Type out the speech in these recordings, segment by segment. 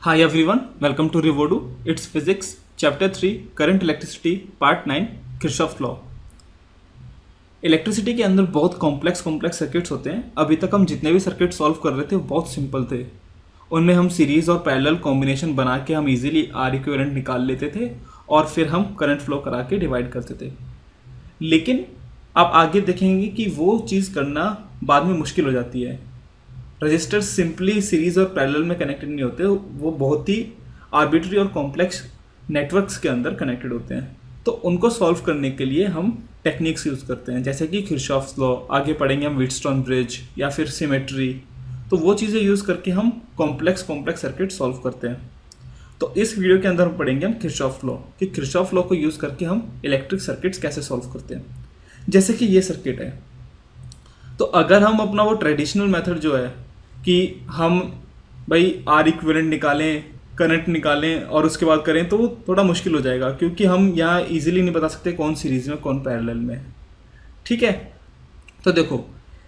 Hi everyone, welcome to Revodu. It's Physics, Chapter 3, Current Electricity, Part 9, Kirchhoff's Law. Electricity के अंदर बहुत complex circuits होते हैं। अभी तक हम जितने भी सर्किट सॉल्व कर रहे थे वो बहुत सिंपल थे। उनमें हम सीरीज़ और पैरेलल कॉम्बिनेशन बना के हम इजीली आर इक्विवेलेंट निकाल लेते थे और फिर हम करंट फ्लो करा के डिवाइड करते थे। लेकिन आप आगे देखेंगे कि वो चीज़ करना बाद में मुश्किल हो जाती है। रजिस्टर सिंपली सीरीज और पैरेलल में कनेक्टेड नहीं होते, वो बहुत ही आर्बिट्री और कॉम्प्लेक्स नेटवर्क्स के अंदर कनेक्टेड होते हैं। तो उनको सॉल्व करने के लिए हम टेक्निक्स यूज़ करते हैं, जैसे कि किरचॉफ्स लॉ, आगे पढ़ेंगे हम व्हीटस्टोन ब्रिज या फिर सिमेट्री। तो वो चीज़ें यूज़ करके हम कॉम्प्लेक्स सर्किट सॉल्व करते हैं। तो इस वीडियो के अंदर हम पढ़ेंगे हम किरचॉफ लॉ, कि किरचॉफ लॉ को यूज़ करके हम इलेक्ट्रिक सर्किट्स कैसे सॉल्व करते हैं। जैसे कि ये सर्किट है, तो अगर हम अपना वो ट्रेडिशनल मेथड जो है कि हम भाई आर इक्विवेलेंट निकालें, करंट निकालें और उसके बाद करें, तो वो थोड़ा मुश्किल हो जाएगा, क्योंकि हम यहाँ इजीली नहीं बता सकते कौन सीरीज में कौन पैरेलल में। ठीक है, तो देखो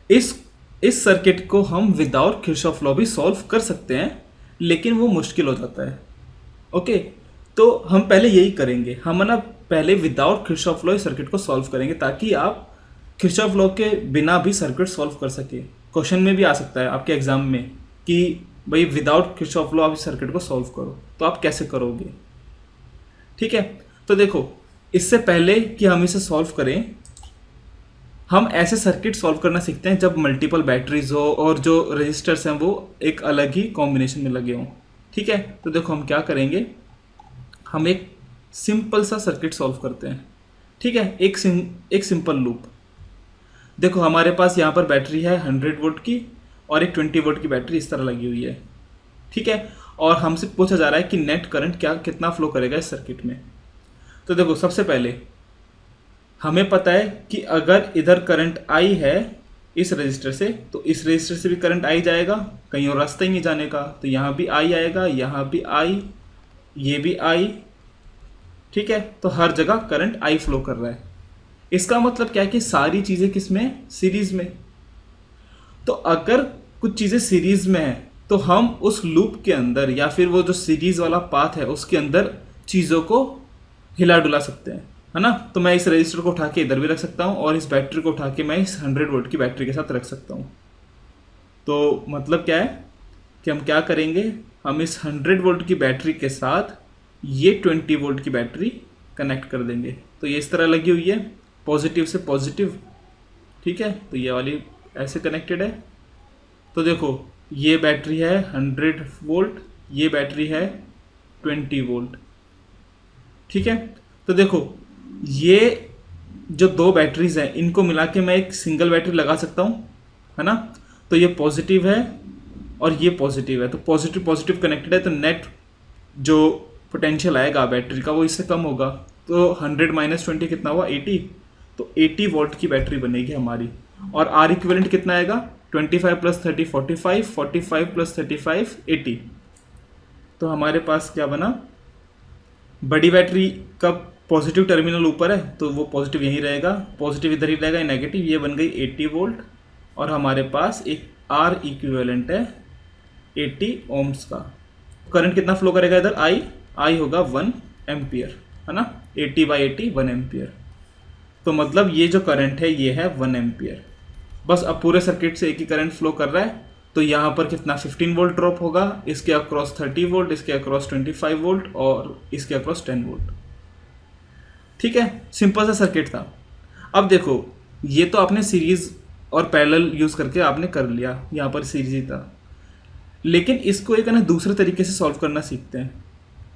इस सर्किट को हम विदाउट किरचॉफ लॉ भी सॉल्व कर सकते हैं, लेकिन वो मुश्किल हो जाता है। ओके, तो हम पहले यही करेंगे, हम ना पहले विदाउट किरचॉफ लॉ इस सर्किट को सॉल्व करेंगे, ताकि आप किरचॉफ लॉ के बिना भी सर्किट सॉल्व कर सके। क्वेश्चन में भी आ सकता है आपके एग्जाम में कि भाई विदाउट किरचॉफ लॉ आप इस सर्किट को सॉल्व करो, तो आप कैसे करोगे। ठीक है, तो देखो इससे पहले कि हम इसे सॉल्व करें, हम ऐसे सर्किट सॉल्व करना सीखते हैं जब मल्टीपल बैटरीज हो और जो रजिस्टर्स हैं वो एक अलग ही कॉम्बिनेशन में लगे हों। ठीक है, तो देखो हम क्या करेंगे, हम एक सिंपल सा सर्किट सॉल्व करते हैं। ठीक है, एक सिंपल लूप। देखो हमारे पास यहाँ पर बैटरी है 100 वोल्ट की और एक 20 वोल्ट की बैटरी इस तरह लगी हुई है। ठीक है, और हमसे पूछा जा रहा है कि नेट करंट कितना फ्लो करेगा इस सर्किट में। तो देखो सबसे पहले हमें पता है कि अगर इधर करंट आई है इस रजिस्टर से, तो इस रजिस्टर से भी करंट आई जाएगा, कहीं और रास्ता ही नहीं जाने का। तो यहाँ भी आई आएगा, यहाँ भी आई, ये भी आई। ठीक है, तो हर जगह करंट आई फ्लो कर रहा है। इसका मतलब क्या है कि सारी चीज़ें किस में, सीरीज में। तो अगर कुछ चीज़ें सीरीज में है तो हम उस लूप के अंदर या फिर वो जो सीरीज वाला पाथ है उसके अंदर चीज़ों को हिला डुला सकते हैं, है ना। तो मैं इस रजिस्टर को उठा के इधर भी रख सकता हूँ और इस बैटरी को उठा के मैं इस 100 वोल्ट की बैटरी के साथ रख सकता हूँ। तो मतलब क्या है कि हम क्या करेंगे, हम इस 100 वोल्ट की बैटरी के साथ ये 20 वोल्ट की बैटरी कनेक्ट कर देंगे। तो ये इस तरह लगी हुई है, पॉजिटिव से पॉजिटिव। ठीक है, तो ये वाली ऐसे कनेक्टेड है। तो देखो ये बैटरी है 100 वोल्ट, ये बैटरी है 20 वोल्ट। ठीक है, तो देखो ये जो दो बैटरीज हैं इनको मिला के मैं एक सिंगल बैटरी लगा सकता हूँ, है ना। तो ये पॉजिटिव है और ये पॉजिटिव है, तो पॉजिटिव कनेक्टेड है। तो नेट जो पोटेंशियल आएगा बैटरी का वो इससे कम होगा। तो 100 माइनस 20 कितना हुआ, 80। तो 80 वोल्ट की बैटरी बनेगी हमारी। और आर इक्विवेलेंट कितना आएगा, 25 प्लस 30 45, 45 प्लस 35 80। तो हमारे पास क्या बना, बड़ी बैटरी का पॉजिटिव टर्मिनल ऊपर है तो वो पॉजिटिव यहीं रहेगा, पॉजिटिव इधर ही रहेगा, नेगेटिव। ये बन गई 80 वोल्ट और हमारे पास एक आर इक्विवेलेंट है 80 ओम्स का। करंट कितना फ्लो करेगा इधर, आई होगा 1 एम्पियर, है ना। 80/80 1 एम्पियर। तो मतलब ये जो करंट है ये है 1 एम्पियर। बस अब पूरे सर्किट से एक ही करंट फ्लो कर रहा है। तो यहाँ पर कितना 15 वोल्ट ड्रॉप होगा, इसके अक्रॉस 30 वोल्ट, इसके अक्रॉस 25 वोल्ट और इसके अक्रॉस 10 वोल्ट। ठीक है, सिंपल सा सर्किट था। अब देखो ये तो आपने सीरीज और पैरेलल यूज़ करके आपने कर लिया, यहाँ पर सीरीज ही था। लेकिन इसको एक ना दूसरे तरीके से सॉल्व करना सीखते हैं।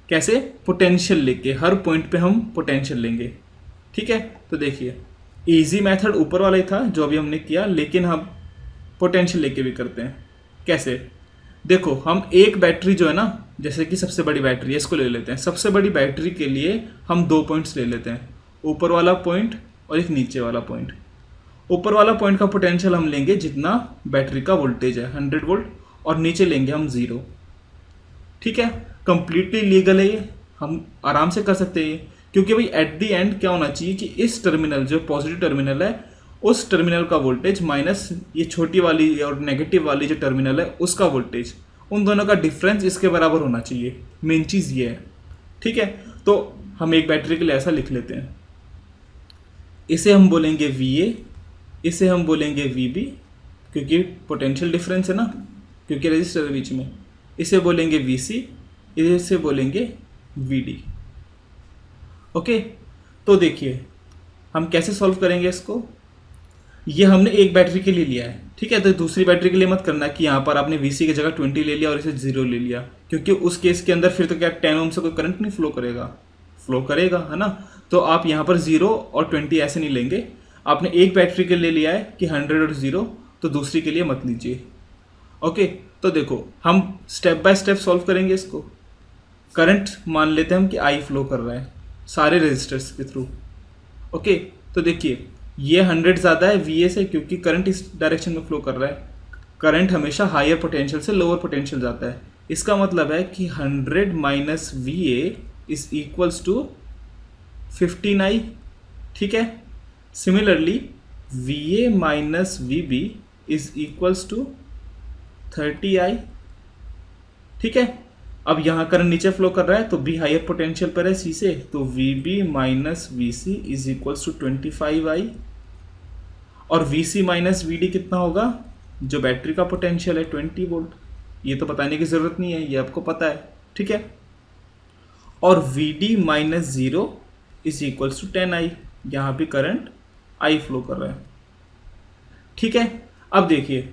कैसे, पोटेंशियल लेके, हर पॉइंट पे हम पोटेंशियल लेंगे। ठीक है, तो देखिए इजी मेथड ऊपर वाला ही था जो अभी हमने किया, लेकिन हम पोटेंशियल लेके भी करते हैं। कैसे, देखो हम एक बैटरी जो है ना, जैसे कि सबसे बड़ी बैटरी है, इसको ले लेते हैं। सबसे बड़ी बैटरी के लिए हम 2 पॉइंट्स ले लेते हैं, ऊपर वाला पॉइंट और एक नीचे वाला पॉइंट। ऊपर वाला पॉइंट का पोटेंशियल हम लेंगे जितना बैटरी का वोल्टेज है 100 वोल्ट, और नीचे लेंगे हम 0। ठीक है, कंप्लीटली लीगल है ये, हम आराम से कर सकते हैं। क्योंकि भाई एट द एंड क्या होना चाहिए कि इस टर्मिनल जो पॉजिटिव टर्मिनल है उस टर्मिनल का वोल्टेज माइनस ये छोटी वाली और नेगेटिव वाली जो टर्मिनल है उसका वोल्टेज, उन दोनों का डिफरेंस इसके बराबर होना चाहिए, मेन चीज़ ये है। ठीक है, तो हम एक बैटरी के लिए ऐसा लिख लेते हैं, इसे हम बोलेंगे VA, इसे हम बोलेंगे VB, क्योंकि पोटेंशियल डिफरेंस है ना, क्योंकि रजिस्टर है बीच में। इसे बोलेंगे VC, इसे बोलेंगे VD। ओके, तो देखिए हम कैसे सॉल्व करेंगे इसको। ये हमने एक बैटरी के लिए लिया है, ठीक है, तो दूसरी बैटरी के लिए मत करना कि यहाँ पर आपने VC की जगह 20 ले लिया और इसे 0 ले लिया, क्योंकि उस केस के अंदर फिर तो क्या 10 ओम से कोई करंट नहीं फ्लो करेगा, फ्लो करेगा, है ना। तो आप यहाँ पर 0 और 20 ऐसे नहीं लेंगे। आपने एक बैटरी के लिए लिया है कि 100 और 0, तो दूसरी के लिए मत लीजिए। ओके, तो देखो हम स्टेप बाय स्टेप सॉल्व करेंगे इसको। करंट मान लेते हैं हम कि I फ्लो कर रहा है सारे रजिस्टर्स के थ्रू। ओके, तो देखिए ये 100 ज़्यादा है VA से, क्योंकि करंट इस डायरेक्शन में फ्लो कर रहा है। करंट हमेशा हायर पोटेंशियल से लोअर पोटेंशियल जाता है। इसका मतलब है कि 100 minus VA is equals to 15I। ठीक है, similarly VA minus VB is equals to 30I। ठीक है, अब यहाँ करंट नीचे फ्लो कर रहा है तो B हायर पोटेंशियल पर है C से, तो VB minus VC is equals to 25I। और VC माइनस VD कितना होगा, जो बैटरी का पोटेंशियल है 20 वोल्ट। ये तो बताने की ज़रूरत नहीं है, ये आपको पता है। ठीक है, और VD minus 0 is equals to 10I। यहाँ भी करंट I फ्लो कर रहा है। ठीक है, अब देखिए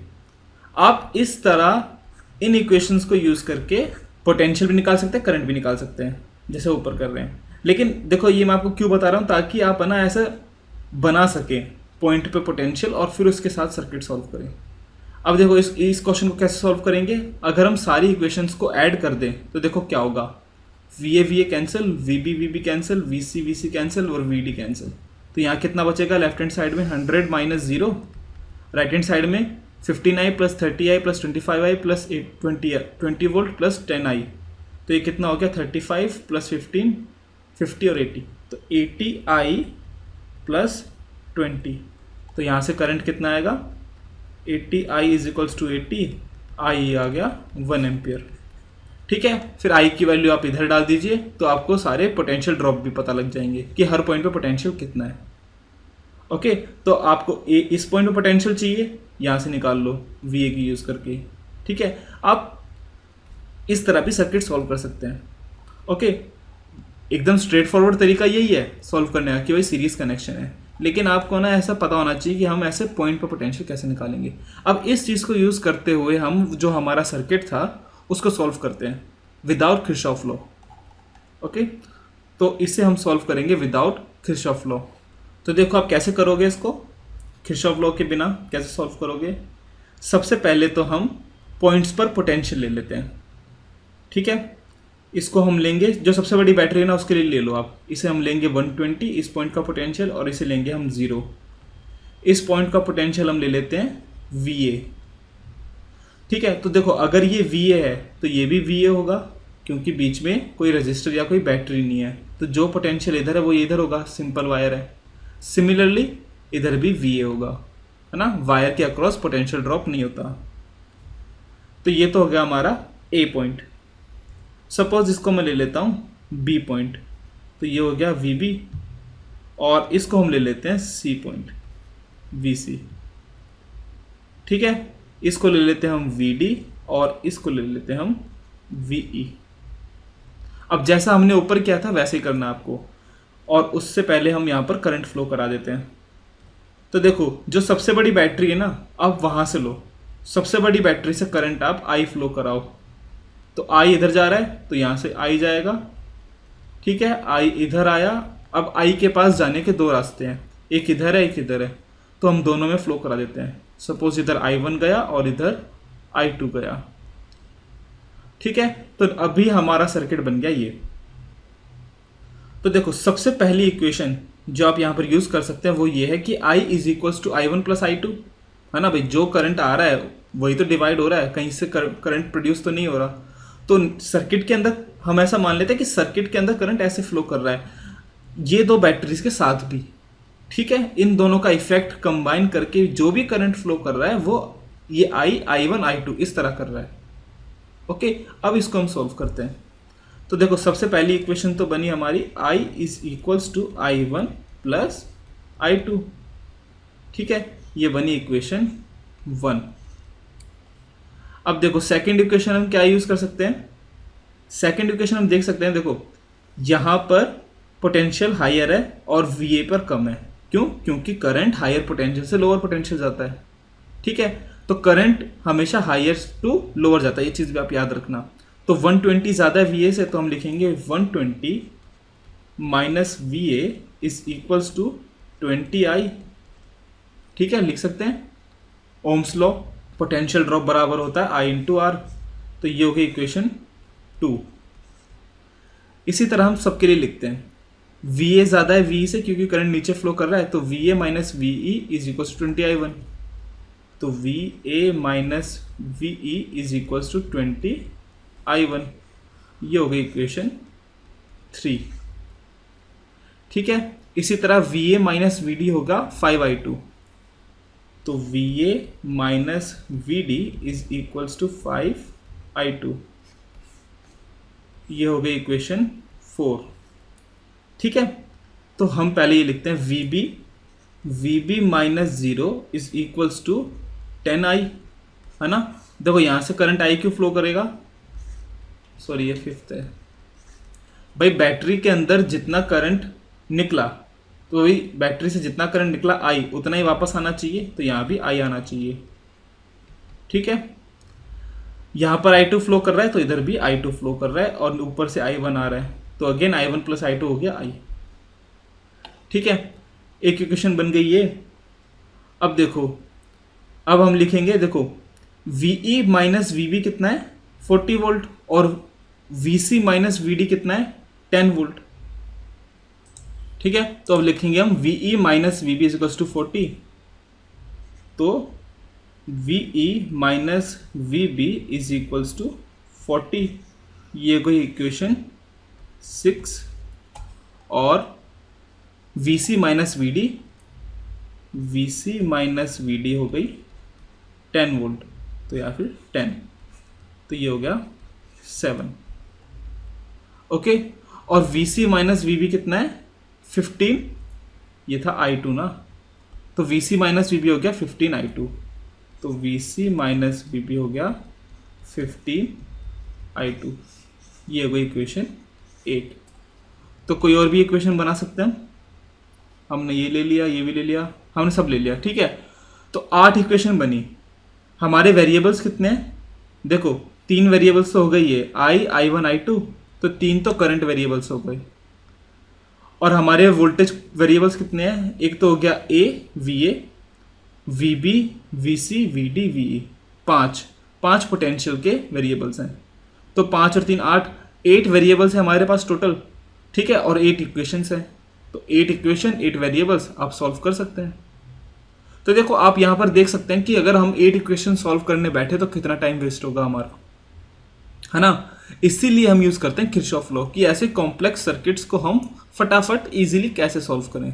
आप इस तरह इन इक्वेशंस को यूज़ करके पोटेंशियल भी निकाल सकते हैं, करंट भी निकाल सकते हैं, जैसे ऊपर कर रहे हैं। लेकिन देखो ये मैं आपको क्यों बता रहा हूँ, ताकि आप है ना ऐसा बना सकें पॉइंट पे पोटेंशियल और फिर उसके साथ सर्किट सॉल्व करें। अब देखो इस क्वेश्चन को कैसे सॉल्व करेंगे। अगर हम सारी इक्वेशंस को ऐड कर दें तो देखो क्या होगा, VA cancel, VB cancel, VC cancel और VD कैंसिल। तो यहाँ कितना बचेगा लेफ्ट हैंड साइड में 100 माइनस 0, राइट हैंड साइड में 15I plus 30I plus 25I plus 20 volt plus 10I। तो ये कितना हो गया 35 प्लस 15, 50 और 80, तो 80I प्लस 20। तो यहाँ से करंट कितना आएगा 80I is equals to 80, I आ गया 1 एम्पियर। ठीक है, फिर I की वैल्यू आप इधर डाल दीजिए तो आपको सारे पोटेंशियल ड्रॉप भी पता लग जाएंगे कि हर पॉइंट पे पोटेंशियल कितना है। ओके, तो आपको इस पॉइंट पे पोटेंशियल चाहिए, यहाँ से निकाल लो VA की यूज़ करके। ठीक है, आप इस तरह भी सर्किट सॉल्व कर सकते हैं। ओके, एकदम स्ट्रेट फॉरवर्ड तरीका यही है सॉल्व करने का कि भाई सीरीज कनेक्शन है, लेकिन आपको ना ऐसा पता होना चाहिए कि हम ऐसे पॉइंट पर पोटेंशियल कैसे निकालेंगे। अब इस चीज़ को यूज़ करते हुए हम जो हमारा सर्किट था उसको सॉल्व करते हैं विदाउट किरचॉफ लॉ। ओके, तो इसे हम सॉल्व करेंगे विदाउट किरचॉफ लॉ। तो देखो आप कैसे करोगे इसको, किरचॉफ लॉ के बिना कैसे सॉल्व करोगे। सबसे पहले तो हम पॉइंट्स पर पोटेंशियल ले लेते हैं। ठीक है, इसको हम लेंगे, जो सबसे बड़ी बैटरी है ना उसके लिए ले लो आप। इसे हम लेंगे 120 इस पॉइंट का पोटेंशियल, और इसे लेंगे हम 0। इस पॉइंट का पोटेंशियल हम ले लेते हैं VA। ठीक है, तो देखो अगर ये VA है तो ये भी VA होगा, क्योंकि बीच में कोई रजिस्टर या कोई बैटरी नहीं है, तो जो पोटेंशियल इधर है वो इधर होगा, सिंपल वायर है। सिमिलरली इधर भी VA होगा, है ना, वायर के अक्रॉस पोटेंशियल ड्रॉप नहीं होता। तो ये तो हो गया हमारा A पॉइंट। सपोज इसको मैं ले लेता हूँ B पॉइंट, तो ये हो गया VB, और इसको हम ले लेते हैं C पॉइंट VC। ठीक है, इसको ले लेते हैं हम VD और इसको ले लेते हैं हम VE। अब जैसा हमने ऊपर किया था वैसे ही करना है आपको, और उससे पहले हम यहाँ पर करंट फ्लो करा देते हैं। तो देखो जो सबसे बड़ी बैटरी है ना, आप वहाँ से लो, सबसे बड़ी बैटरी से करंट आप I फ्लो कराओ। तो I इधर जा रहा है तो यहाँ से I जाएगा। ठीक है, I इधर आया। अब I के पास जाने के दो रास्ते हैं, एक इधर है एक इधर है, तो हम दोनों में फ्लो करा देते हैं। सपोज इधर I1 गया और इधर I2 गया। ठीक है, तो अभी हमारा सर्किट बन गया ये। तो देखो सबसे पहली इक्वेशन जो आप यहाँ पर यूज़ कर सकते हैं वो ये है कि I is equals to I1 plus I2, है ना भाई। जो करंट आ रहा है वही तो डिवाइड हो रहा है, कहीं से करंट प्रोड्यूस तो नहीं हो रहा। तो सर्किट के अंदर हम ऐसा मान लेते हैं कि सर्किट के अंदर करंट ऐसे फ्लो कर रहा है, ये दो बैटरीज के साथ भी। ठीक है, इन दोनों का इफेक्ट कंबाइन करके जो भी करंट फ्लो कर रहा है वो ये I, I1, I2 इस तरह कर रहा है। ओके, अब इसको हम सॉल्व करते हैं। तो देखो सबसे पहली इक्वेशन तो बनी हमारी I is equals to I1 plus I2, ठीक है, ये बनी इक्वेशन 1। अब देखो सेकेंड इक्वेशन हम क्या यूज कर सकते हैं, सेकेंड इक्वेशन हम देख सकते हैं, देखो यहाँ पर पोटेंशियल हायर है और VA पर कम है, क्यों, क्योंकि करंट हायर पोटेंशियल से लोअर पोटेंशियल जाता है, ठीक है, तो करंट हमेशा हायर टू लोअर जाता है, ये चीज़ भी आप याद रखना। तो 120 ज़्यादा है VA से, तो हम लिखेंगे 120 minus VA is equals to 20I, ठीक है, लिख सकते हैं ओम्स लॉ, पोटेंशियल ड्रॉप बराबर होता है I इंटू आर, तो ये हो गई इक्वेशन 2। इसी तरह हम सबके लिए लिखते हैं, VA ज़्यादा है VE से क्योंकि करंट नीचे फ्लो कर रहा है, तो VA minus VE is equals to 20I1, तो VA minus VE is equals to 20I1, ये हो गई इक्वेशन 3, ठीक है। इसी तरह VA माइनस VD होगा 5I2, तो VA minus VD is equals to 5I2, ये हो गई इक्वेशन 4, ठीक है। तो हम पहले ये लिखते हैं VB minus 0 is equals to 10I, है ना। देखो यहाँ से करंट I क्यों फ्लो करेगा, सॉरी ये 5th है भाई, बैटरी के अंदर जितना करंट निकला तो वही बैटरी से जितना करंट निकला I उतना ही वापस आना चाहिए, तो यहाँ भी I आना चाहिए, ठीक है। यहाँ पर I2 फ्लो कर रहा है तो इधर भी I2 फ्लो कर रहा है और ऊपर से I1 आ रहा है, तो अगेन I1 प्लस I2 हो गया I, ठीक है। एक इक्वेशन बन गई ये। अब देखो, अब हम लिखेंगे, देखो VE माइनस VB कितना है 40 वोल्ट और VC माइनस VD कितना है 10 वोल्ट, ठीक है। तो अब लिखेंगे हम VE minus VB is equals to 40, तो VE minus VB is equals to 40, ये कोई इक्वेशन 6। और VC माइनस VD हो गई 10 वोल्ट, तो या फिर 10, तो ये हो गया 7, ओके। और VC माइनस VB कितना है 15, ये था I2 ना, तो VC माइनस VB हो गया 15I2, तो VC माइनस VB हो गया 15I2, ये हो गई इक्वेशन 8। तो कोई और भी इक्वेशन बना सकते हैं, हमने ये ले लिया, ये भी ले लिया, हमने सब ले लिया, ठीक है। तो 8 इक्वेशन बनी। हमारे वेरिएबल्स कितने हैं, देखो 3 वेरिएबल्स तो हो गई है, I1 I2, तो 3 तो करंट वेरिएबल्स हो गए। और हमारे वोल्टेज वेरिएबल्स कितने हैं, एक तो हो गया A VA, VB VC VD VE, 5 potential के वेरिएबल्स हैं, तो 5 और 3 8 वेरिएबल्स हैं हमारे पास टोटल, ठीक है, और 8 इक्वेशंस हैं, तो 8 इक्वेशन 8 वेरिएबल्स आप सॉल्व कर सकते हैं। तो देखो आप यहाँ पर देख सकते हैं कि अगर हम 8 इक्वेशन सॉल्व करने बैठे तो कितना टाइम वेस्ट होगा हमारा, है ना। इसीलिए हम यूज करते हैं किरचॉफ लॉ कि ऐसे कॉम्प्लेक्स सर्किट्स को हम फटाफट इजीली कैसे सॉल्व करें।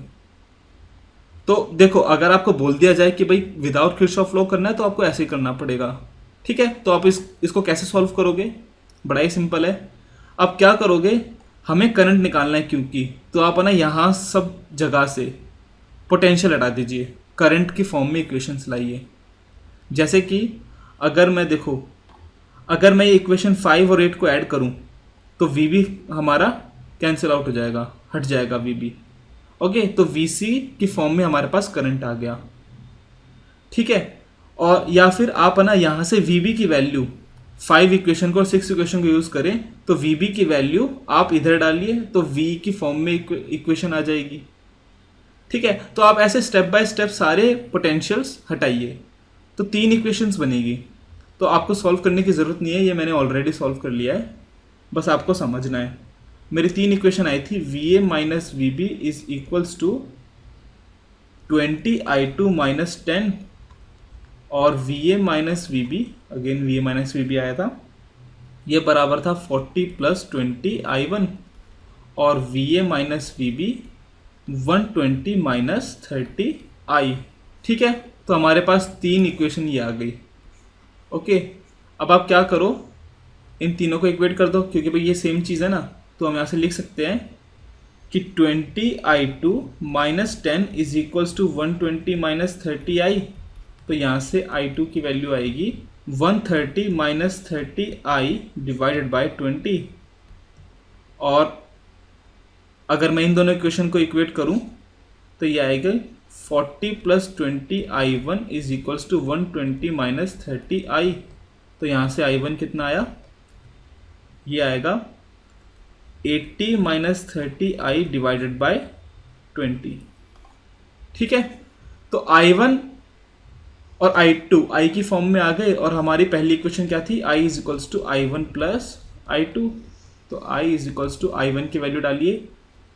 तो देखो अगर आपको बोल दिया जाए कि भाई विदाउट किरचॉफ लॉ करना है तो आपको ऐसे ही करना पड़ेगा, ठीक है। तो आप इसको कैसे सॉल्व करोगे, बड़ा ही सिंपल है। अब क्या करोगे, हमें करंट निकालना है क्योंकि, तो आप है ना यहाँ सब जगह से पोटेंशियल हटा दीजिए, करंट की फॉर्म में इक्वेशंस लाइए। जैसे कि अगर मैं देखो, अगर मैं इक्वेशन 5 और 8 को ऐड करूं तो VB हमारा कैंसिल आउट हो जाएगा, हट जाएगा VB, ओके। तो VC की फॉर्म में हमारे पास करंट आ गया, ठीक है। और या फिर आप है ना यहाँ से VB की वैल्यू 5 इक्वेशन को और 6 इक्वेशन को यूज करें तो VB की वैल्यू आप इधर डालिए तो V की फॉर्म में इक्वेशन आ जाएगी, ठीक है। तो आप ऐसे स्टेप बाय स्टेप सारे पोटेंशियल्स हटाइए, तो 3 इक्वेशंस बनेगी। तो आपको सॉल्व करने की ज़रूरत नहीं है, ये मैंने ऑलरेडी सॉल्व कर लिया है, बस आपको समझना है। मेरी 3 इक्वेशन आई थी, VA minus VB is equals to 20I2 minus 10 और VA minus VB, again VA minus VB आया था, ये बराबर था 40 प्लस 20I1 और VA minus VB 120 minus 30I, ठीक है। तो हमारे पास 3 इक्वेशन ये आ गई, ओके। अब आप क्या करो, इन तीनों को इक्वेट कर दो, क्योंकि भाई ये सेम चीज़ है ना, तो हम यहाँ से लिख सकते हैं कि 20i2 minus 10 is equals to 120 minus 30i। तो यहाँ से i2 की वैल्यू आएगी 130 माइनस 30i डिवाइडेड बाय 20। और अगर मैं इन दोनों इक्वेशन को इक्वेट करूँ तो ये आएगा 40 plus 20i1 is equals to 120 minus 30i। तो यहाँ से i1 कितना आया, ये आएगा 80 माइनस 30i डिवाइडेड बाय 20। ठीक है, तो i1 और i2 i की फॉर्म में आ गए, और हमारी पहली इक्वेशन क्या थी, i is equals to i1 plus i2। तो i is equals to i1 की वैल्यू डालिए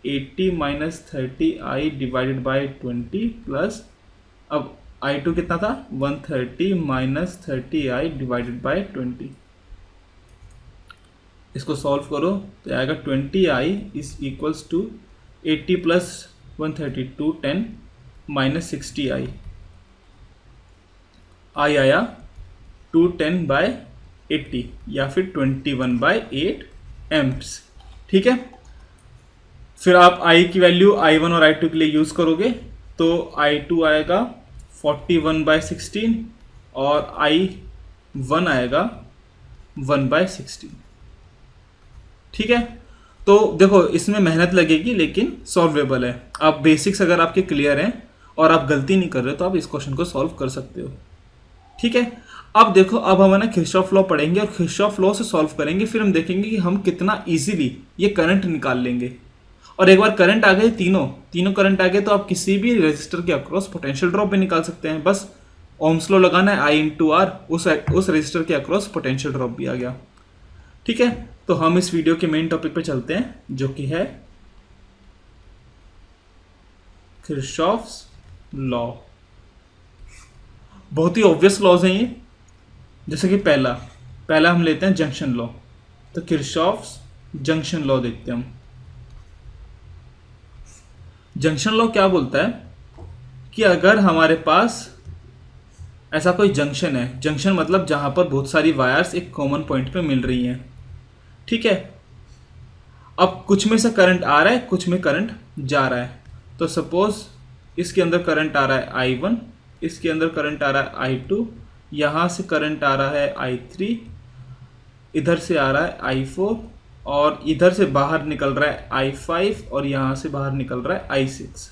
80 minus 30i divided by 20 plus, अब i2 कितना था 130 माइनस 30i डिवाइडेड बाय 20। इसको सॉल्व करो तो आएगा 20i is equals to 80 plus 130 210 minus 60i। i आया 210 बाय 80 या फिर 21 बाय 8 एम्प्स। ठीक है, फिर आप i की वैल्यू i1 और i2 के लिए यूज़ करोगे तो i2 आएगा 41 बाय 16 और i1 आएगा 1 बाय 16। ठीक है, तो देखो इसमें मेहनत लगेगी लेकिन सॉल्वेबल है। आप बेसिक्स अगर आपके क्लियर हैं और आप गलती नहीं कर रहे हो तो आप इस क्वेश्चन को सॉल्व कर सकते हो। ठीक है, अब देखो, अब हम है ना किरचॉफ लॉ पढ़ेंगे और किरचॉफ लॉ से सॉल्व करेंगे, फिर हम देखेंगे कि हम कितना इजीली ये करंट निकाल लेंगे। और एक बार करंट आ गए, तीनों करंट आ गए, तो आप किसी भी रेजिस्टर के अक्रॉस पोटेंशियल ड्रॉप भी निकाल सकते हैं। बस ओम्स लॉ लगाना है, I इंटू आर, उस रेजिस्टर के अक्रॉस पोटेंशियल ड्रॉप भी आ गया। ठीक है, तो हम इस वीडियो के मेन टॉपिक पे चलते हैं, जो कि है किरचॉफ्स लॉ। बहुत ही ऑब्वियस लॉज हैं ये। जैसे कि पहला हम लेते हैं जंक्शन लॉ। तो किरचॉफ्स जंक्शन लॉ देखते हैं हम। जंक्शन लॉ क्या बोलता है कि अगर हमारे पास ऐसा कोई जंक्शन है, जंक्शन मतलब जहां पर बहुत सारी वायर्स एक कॉमन पॉइंट पे मिल रही हैं। ठीक है, अब कुछ में से करंट आ रहा है, कुछ में करंट जा रहा है। तो सपोज इसके अंदर करंट आ रहा है I1, इसके अंदर करंट आ रहा है I2, यहाँ से करंट आ रहा है I3, इधर से आ रहा है I4, और इधर से बाहर निकल रहा है I5, और यहाँ से बाहर निकल रहा है I6।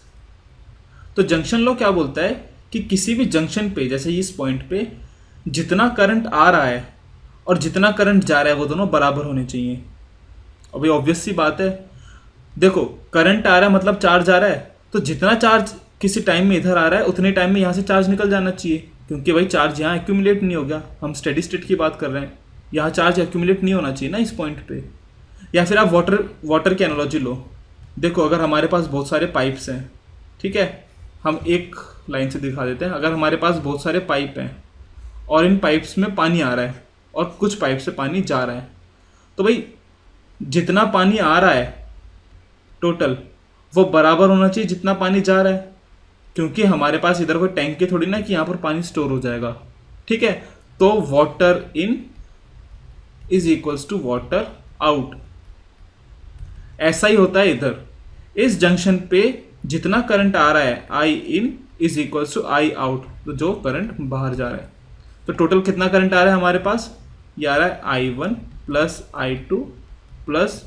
तो जंक्शन लॉ क्या बोलता है कि किसी भी जंक्शन पे, जैसे इस पॉइंट पे, जितना करंट आ रहा है और जितना करंट जा रहा है वो दोनों बराबर होने चाहिए। अभी ऑब्वियस सी बात है, देखो करंट आ रहा है मतलब चार्ज आ रहा है, तो जितना चार्ज किसी टाइम में इधर आ रहा है उतने टाइम में यहाँ से चार्ज निकल जाना चाहिए, क्योंकि भाई चार्ज यहाँ एक्यूमुलेट नहीं हो गया। हम स्टेडी स्टेट की बात कर रहे हैं, यहाँ चार्ज एक्यूमुलेट नहीं होना चाहिए ना इस पॉइंट पे। या फिर आप वाटर की एनालॉजी लो। देखो अगर हमारे पास बहुत सारे पाइप्स हैं, ठीक है, हम एक लाइन से दिखा देते हैं। अगर हमारे पास बहुत सारे पाइप हैं और इन पाइप्स में पानी आ रहा है और कुछ पाइप से पानी जा रहा है, तो भाई जितना पानी आ रहा है टोटल वो बराबर होना चाहिए जितना पानी जा रहा है, क्योंकि हमारे पास इधर कोई टैंक की थोड़ी ना कि यहाँ पर पानी स्टोर हो जाएगा। ठीक है, तो water in is equals to water out. ऐसा ही होता है इधर, इस जंक्शन पे जितना करंट आ रहा है I in is equals to I out, तो जो करंट बाहर जा रहा है। तो टोटल कितना करंट आ रहा है हमारे पास, ये आ रहा है I1 plus I2 plus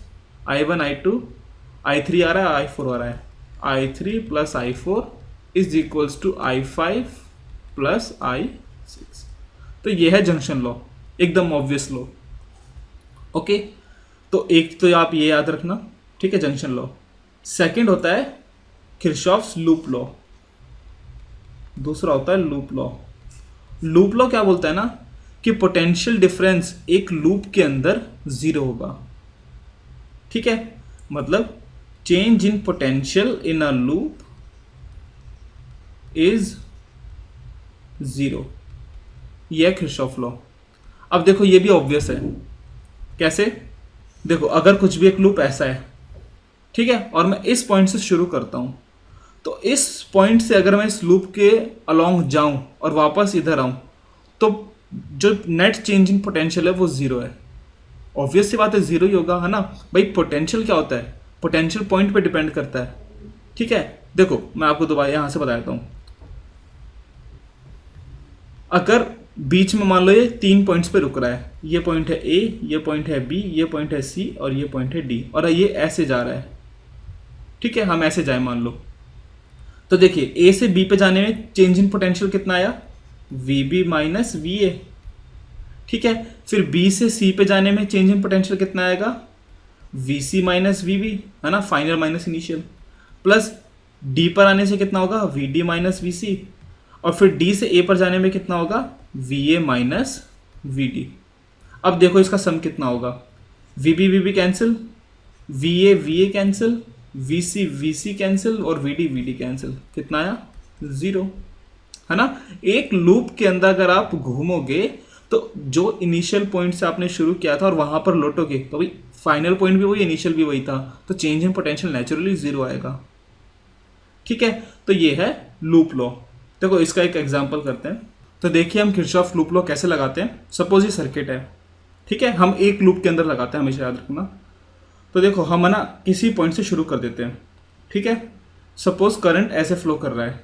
I1 I2, I3 आ रहा है, I4 आ रहा है, I3 plus I4 is equals to I5 plus I6। तो ये है जंक्शन लॉ, एकदम ऑब्वियस लॉ। ओके, तो एक तो आप ये याद रखना, ठीक है, जंक्शन लॉ। सेकंड होता है किरचॉफ्स लूप लॉ, दूसरा होता है लूप लॉ। लूप लॉ क्या बोलता है ना कि पोटेंशियल डिफरेंस एक लूप के अंदर जीरो होगा। ठीक है, मतलब change in potential in a loop is zero. यह है किरचॉफ लॉ। अब देखो ये भी ऑब्वियस है, कैसे? देखो अगर कुछ भी एक लूप ऐसा है, ठीक है, और मैं इस पॉइंट से शुरू करता हूं, तो इस पॉइंट से अगर मैं इस लूप के अलोंग जाऊं और वापस इधर आऊं, तो जो नेट चेंजिंग पोटेंशियल है वो जीरो है। ऑब्वियस सी बात है जीरो ही होगा, है ना भाई। पोटेंशियल क्या होता है, पोटेंशियल पॉइंट पे डिपेंड करता है, ठीक है। देखो मैं आपको दोबारा यहाँ से बता देता हूँ, अगर बीच में मान लो ये 3 पॉइंट्स पे रुक रहा है, ये पॉइंट है ए, ये पॉइंट है बी, ये पॉइंट है सी और ये पॉइंट है डी, और ये ऐसे जा रहा है, ठीक है, हम ऐसे जाए मान लो, तो देखिए ए से बी पे जाने में चेंज इन पोटेंशियल कितना आया, V B minus V A, ठीक है। फिर बी से सी पे जाने में चेंज इन पोटेंशियल कितना आएगा, V C minus V B, है ना, final minus initial, plus D पर आने से कितना होगा, V D minus V C, और फिर डी से ए पर जाने में कितना होगा, V A minus V D. अब देखो इसका सम कितना होगा, V B cancel, V A cancel, V C cancel और वी डी कैंसिल, कितना आया, 0, है ना। एक लूप के अंदर अगर आप घूमोगे तो जो इनिशियल पॉइंट से आपने शुरू किया था और वहां पर लौटोगे तो भाई फाइनल पॉइंट भी वही, इनिशियल भी वही था, तो चेंज इन पोटेंशियल नेचुरली 0 आएगा, ठीक है। तो ये है लूप लॉ। देखो इसका एक एग्जांपल करते हैं, तो देखिए हम किरचॉफ लूप लॉ कैसे लगाते हैं। सपोज ये सर्किट है, ठीक है, हम एक लूप के अंदर लगाते हैं, हमेशा याद रखना। तो देखो हम है ना किसी पॉइंट से शुरू कर देते हैं, ठीक है। सपोज करंट ऐसे फ्लो कर रहा है,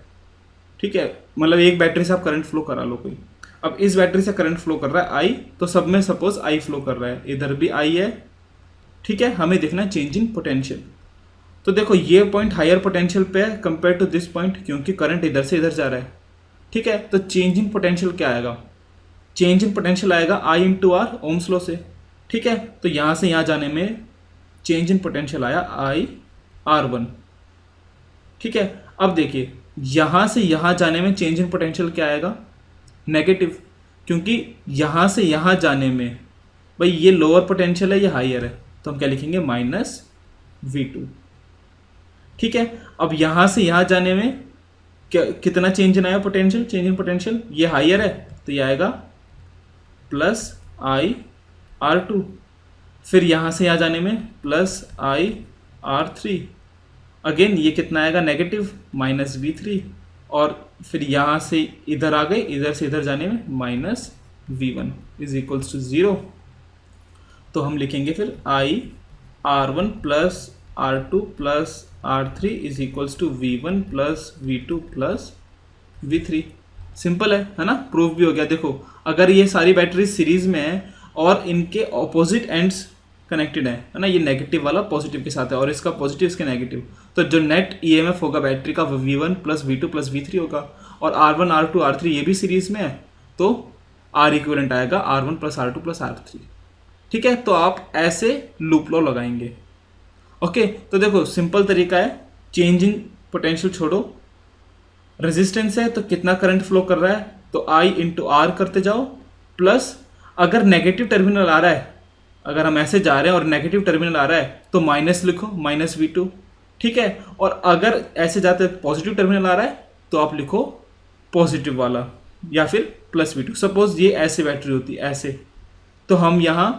ठीक है, मतलब एक बैटरी से आप करंट फ्लो करा लो कोई। अब इस बैटरी से करंट फ्लो कर रहा है आई, तो सब में सपोज आई फ्लो कर रहा है, इधर भी आई है, ठीक है। हमें देखना है चेंज इन पोटेंशियल। तो देखो ये पॉइंट हायर पोटेंशियल पे है कंपेयर टू दिस पॉइंट, क्योंकि करंट इधर से इधर जा रहा है, ठीक है। तो चेंज इन पोटेंशियल क्या आएगा, चेंज इन पोटेंशियल आएगा आई इंटू आर, ओम्स लॉ से, ठीक है। तो यहाँ से यहाँ जाने में चेंज इन पोटेंशियल आया आई R1, ठीक है। अब देखिए यहाँ से यहाँ जाने में चेंज इन पोटेंशियल क्या आएगा, नेगेटिव, क्योंकि यहाँ से यहाँ जाने में भाई ये लोअर पोटेंशियल है, ये हायर है, तो हम क्या लिखेंगे, माइनस V2, ठीक है। अब यहाँ से यहाँ जाने में कितना चेंज इन आया पोटेंशियल, चेंज इन पोटेंशियल, ये हायर है तो ये आएगा प्लस आई R2, फिर यहाँ से यहाँ जाने में प्लस आई R3, अगेन ये कितना आएगा, नेगेटिव, माइनस V3, और फिर यहाँ से इधर आ गए, इधर से इधर जाने में minus V1 is equals to 0। तो हम लिखेंगे फिर I R1 plus R2 plus R3 is equals to V1 plus V2 plus V3। Simple है ना, प्रूफ भी हो गया। देखो अगर ये सारी बैटरी सीरीज में है और इनके ऑपोजिट एंड्स कनेक्टेड है ना, ये नेगेटिव वाला पॉजिटिव के साथ है और इसका पॉजिटिव इसके नेगेटिव, तो जो नेट ईएमएफ होगा बैटरी का V1 plus V2 plus V3 होगा, और R1 R2 R3 ये भी सीरीज में है, तो R इक्विवेलेंट आएगा R1 plus R2 plus R3, ठीक है। तो आप ऐसे लूप लॉ लगाएंगे, ओके। तो देखो सिंपल तरीका है, चेंज इन पोटेंशियल छोड़ो, रेजिस्टेंस है तो कितना करंट फ्लो कर रहा है, तो I इंटू आर करते जाओ, प्लस अगर नेगेटिव टर्मिनल आ रहा है, अगर हम ऐसे जा रहे हैं और नेगेटिव टर्मिनल आ रहा है तो माइनस लिखो, माइनस V2, ठीक है। और अगर ऐसे जाते पॉजिटिव टर्मिनल आ रहा है तो आप लिखो पॉजिटिव वाला या फिर प्लस V2। सपोज ये ऐसे बैटरी होती है ऐसे, तो हम यहाँ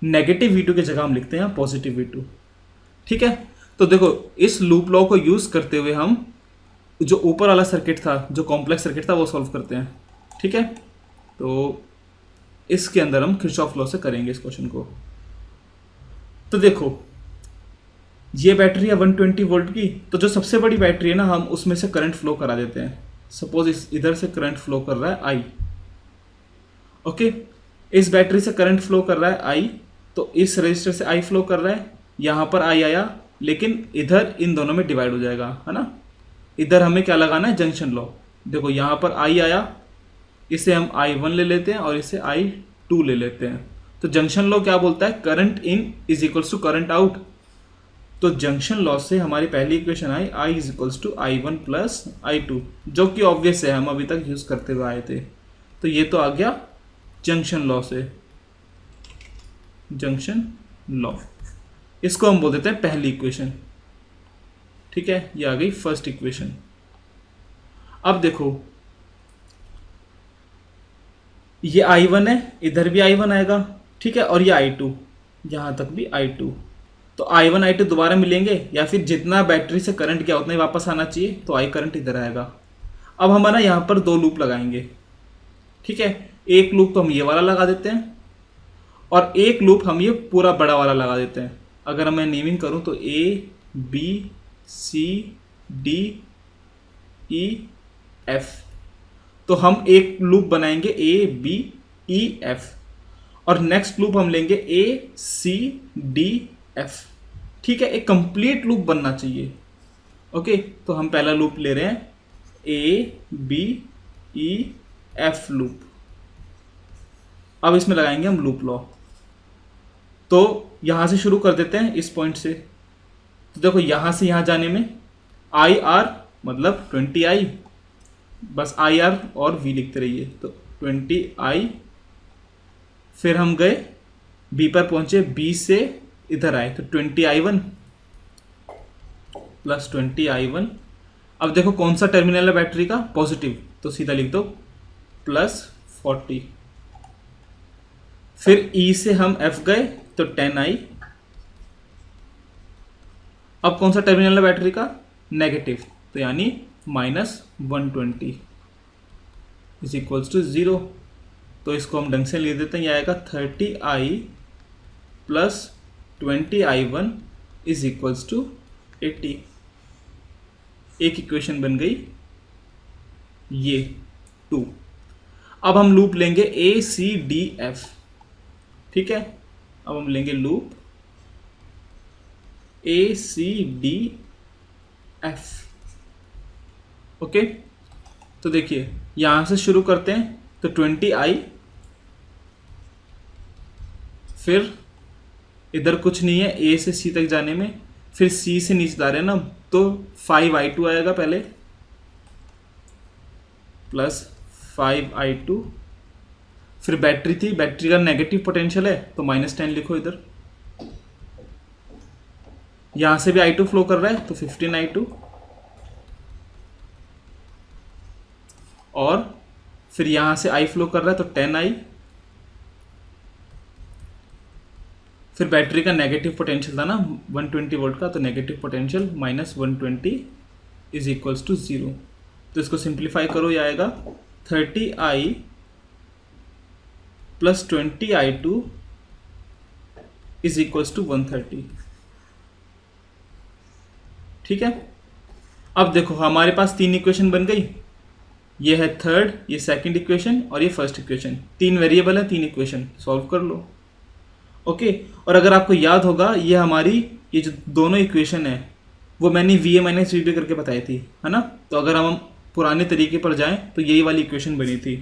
नेगेटिव V2 की जगह हम लिखते हैं पॉजिटिव V2, ठीक है। तो देखो इस लूप लॉ को यूज करते हुए हम जो ऊपर वाला सर्किट था, जो कॉम्प्लेक्स सर्किट था, वो सॉल्व करते हैं, ठीक है। तो इसके अंदर हम किरचॉफ लॉ से करेंगे इस क्वेश्चन को। तो देखो ये बैटरी है 120 वोल्ट की, तो जो सबसे बड़ी बैटरी है ना, हम उसमें से करंट फ्लो करा देते हैं। सपोज इधर से करंट फ्लो कर रहा है आई, ओके। इस बैटरी से करंट फ्लो कर रहा है आई, तो इस रजिस्टर से आई फ्लो कर रहा है, यहाँ पर आई आया, लेकिन इधर इन दोनों में डिवाइड हो जाएगा, है ना। इधर हमें क्या लगाना है, जंक्शन लॉ। देखो यहाँ पर आई आया, इसे हम I1 ले लेते हैं और इसे I2 ले लेते हैं। तो जंक्शन लॉ क्या बोलता है, current in is equals to current out. तो जंक्शन लॉ से हमारी पहली इक्वेशन आई I is equals to I1 plus I2, जो कि ऑब्वियस है, हम अभी तक यूज करते हुए आए थे। तो ये तो आ गया जंक्शन लॉ से, जंक्शन लॉ, इसको हम बोल देते हैं पहली इक्वेशन, ठीक है। ये आ गई फर्स्ट इक्वेशन। अब देखो ये I1 है, इधर भी I1 आएगा, ठीक है, और ये I2, यहाँ तक भी I2। तो I1 I2 दोबारा मिलेंगे, या फिर जितना बैटरी से करंट गया उतना ही वापस आना चाहिए, तो I करंट इधर आएगा। अब हम ना यहाँ पर 2 लूप लगाएंगे, ठीक है। एक लूप तो हम ये वाला लगा देते हैं, और एक लूप हम ये पूरा बड़ा वाला लगा देते हैं। अगर मैं नेमिंग करूं तो A B C D E F, तो हम एक लूप बनाएंगे ABEF और नेक्स्ट लूप हम लेंगे ACDF। ठीक है, एक कंप्लीट लूप बनना चाहिए। ओके, तो हम पहला लूप ले रहे हैं ABEF लूप। अब इसमें लगाएंगे हम लूप लॉ। तो यहां से शुरू कर देते हैं इस पॉइंट से। तो देखो यहां से यहां जाने में IR मतलब 20I, बस IR और V लिखते रहिए। तो 20I, फिर हम गए B पर पहुंचे, B से इधर आए तो 20I1 प्लस 20I1। अब देखो कौन सा टर्मिनल है बैटरी का, पॉजिटिव, तो सीधा लिख दो प्लस 40। फिर E से हम F गए तो 10I। अब कौन सा टर्मिनल है बैटरी का, नेगेटिव, तो यानी -120 इज इक्वल्स टू 0। तो इसको हम ढंग से लिख देते हैं, यह आएगा 30I plus 20I1 is equals to 80। एक इक्वेशन बन गई ये 2। अब हम लूप लेंगे ACDF। ठीक है, अब हम लेंगे लूप ACDF। ओके, तो देखिए यहां से शुरू करते हैं तो 20I, फिर इधर कुछ नहीं है A से C तक जाने में, फिर C से नीचे जा रहे हैं ना, तो 5I2 आएगा पहले प्लस 5I2। फिर बैटरी थी, बैटरी का नेगेटिव पोटेंशियल है तो -10 लिखो इधर। यहां से भी I2 फ्लो कर रहा है तो 15I2, और फिर यहां से I फ्लो कर रहा है तो 10I। फिर बैटरी का नेगेटिव पोटेंशियल था ना 120 वोल्ट का, तो negative potential -120 is equals to 0। तो इसको सिंप्लीफाई करो, यह आएगा 30I plus 20I2 is equals to 130। ठीक है, अब देखो हमारे पास 3 इक्वेशन बन गई। ये है थर्ड, ये सेकंड इक्वेशन और ये फर्स्ट इक्वेशन। 3 वेरिएबल है, 3 इक्वेशन, सॉल्व कर लो। ओके, और अगर आपको याद होगा ये हमारी ये जो दोनों इक्वेशन है वो मैंने VA माइनस VB करके बताई थी, है ना। तो अगर हम पुराने तरीके पर जाएं तो यही वाली इक्वेशन बनी थी।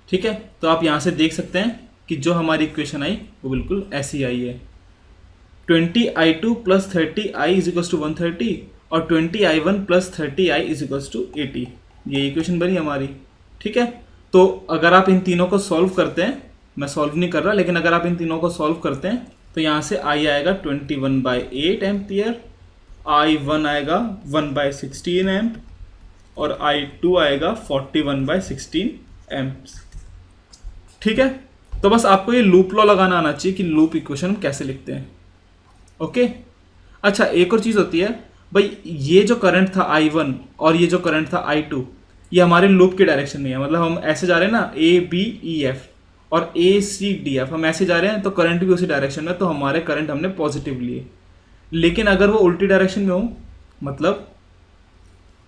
ठीक है, तो आप यहाँ से देख सकते हैं कि जो हमारी इक्वेशन आई वो बिल्कुल ऐसी आई है। 20I2 plus 30I is equals to 130 और 20I1 plus 30I is equals to 80। ये इक्वेशन बनी हमारी। ठीक है, तो अगर आप इन तीनों को सॉल्व करते हैं, मैं सॉल्व नहीं कर रहा, लेकिन अगर आप इन तीनों को सॉल्व करते हैं तो यहाँ से I आएगा 21/8 एम्पियर, I1 आएगा 1/16 एम्प और I2 आएगा 41/16 एम्प्स। ठीक है, तो बस आपको ये लूप लॉ लगाना आना चाहिए कि लूप इक्वेशन हम कैसे लिखते हैं। ओके, अच्छा एक और चीज़ होती है भाई, ये जो करंट था I1 और ये जो करंट था I2 ये हमारे लूप की डायरेक्शन में है। मतलब हम ऐसे जा रहे हैं ना ABEF और ACDF, हम ऐसे जा रहे हैं तो करंट भी उसी डायरेक्शन में, तो हमारे करंट हमने पॉजिटिव लिए। लेकिन अगर वो उल्टी डायरेक्शन में हो, मतलब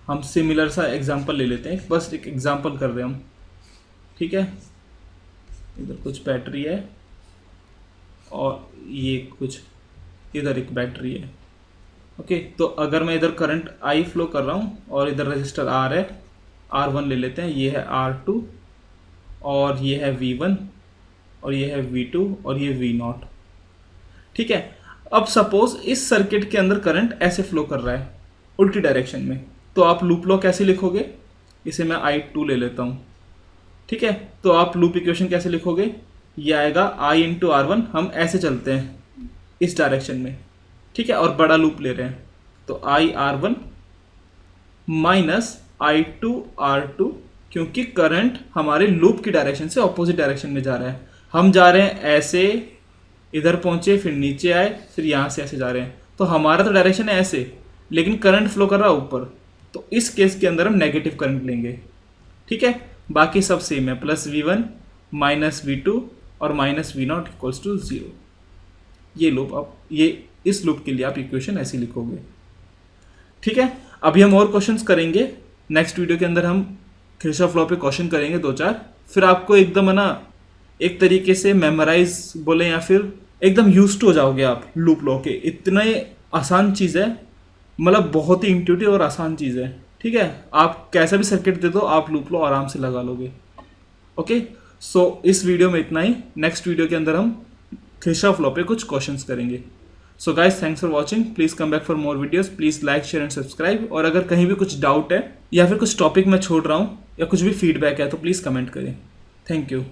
हम सिमिलर सा एग्जांपल ले लेते हैं, बस एक एग्जांपल कर रहे हैं हम। ठीक है, इधर कुछ बैटरी है और ये कुछ इधर एक बैटरी है। ओके, तो अगर मैं इधर करंट I फ्लो कर रहा हूँ और इधर रजिस्टर R है, R1 ले लेते हैं, ये है R2 और ये है V1 और ये है V2 और ये V0। ठीक है, अब सपोज इस सर्किट के अंदर करंट ऐसे फ्लो कर रहा है उल्टी डायरेक्शन में, तो आप लूप लॉ कैसे लिखोगे? इसे मैं I2 ले लेता हूँ। ठीक है, तो आप लूप इक्वेशन कैसे लिखोगे? ये आएगा I इंटू R1, हम ऐसे चलते हैं इस डायरेक्शन में। ठीक है, और बड़ा लूप ले रहे हैं तो I_R1 माइनस I2R2, क्योंकि करंट हमारे लूप की डायरेक्शन से ऑपोजिट डायरेक्शन में जा रहा है। हम जा रहे हैं ऐसे, इधर पहुंचे, फिर नीचे आए, फिर यहाँ से ऐसे जा रहे हैं, तो हमारा तो डायरेक्शन है ऐसे, लेकिन करंट फ्लो कर रहा है ऊपर, तो इस केस के अंदर हम नेगेटिव करंट लेंगे। ठीक है, बाकी सब सेम है, प्लस V1 माइनस V2 और minus V naught equals to 0। ये लूप आप इस लूप के लिए आप इक्वेशन ऐसे लिखोगे। ठीक है, अभी हम और क्वेश्चंस करेंगे। नेक्स्ट वीडियो के अंदर हम किरचॉफ लॉ पे क्वेश्चन करेंगे 2-4, फिर आपको एकदम है ना एक तरीके से मेमोराइज बोले या फिर एकदम यूज्ड हो जाओगे आप लूप लॉ के। इतना आसान चीज़ है, मतलब बहुत ही इंट्यूटिव और आसान चीज़ है। ठीक है, आप कैसा भी सर्किट दे दो आप लूप लॉ आराम से लगा लोगे। ओके, सो इस वीडियो में इतना ही। नेक्स्ट वीडियो के अंदर हम किरचॉफ लॉ पे कुछ क्वेश्चंस करेंगे। So guys, thanks for watching. Please come back for more videos. Please like, share and subscribe. और अगर कहीं भी कुछ डाउट है या फिर कुछ टॉपिक मैं छोड़ रहा हूँ या कुछ भी फीडबैक है तो प्लीज़ कमेंट करें। Thank you.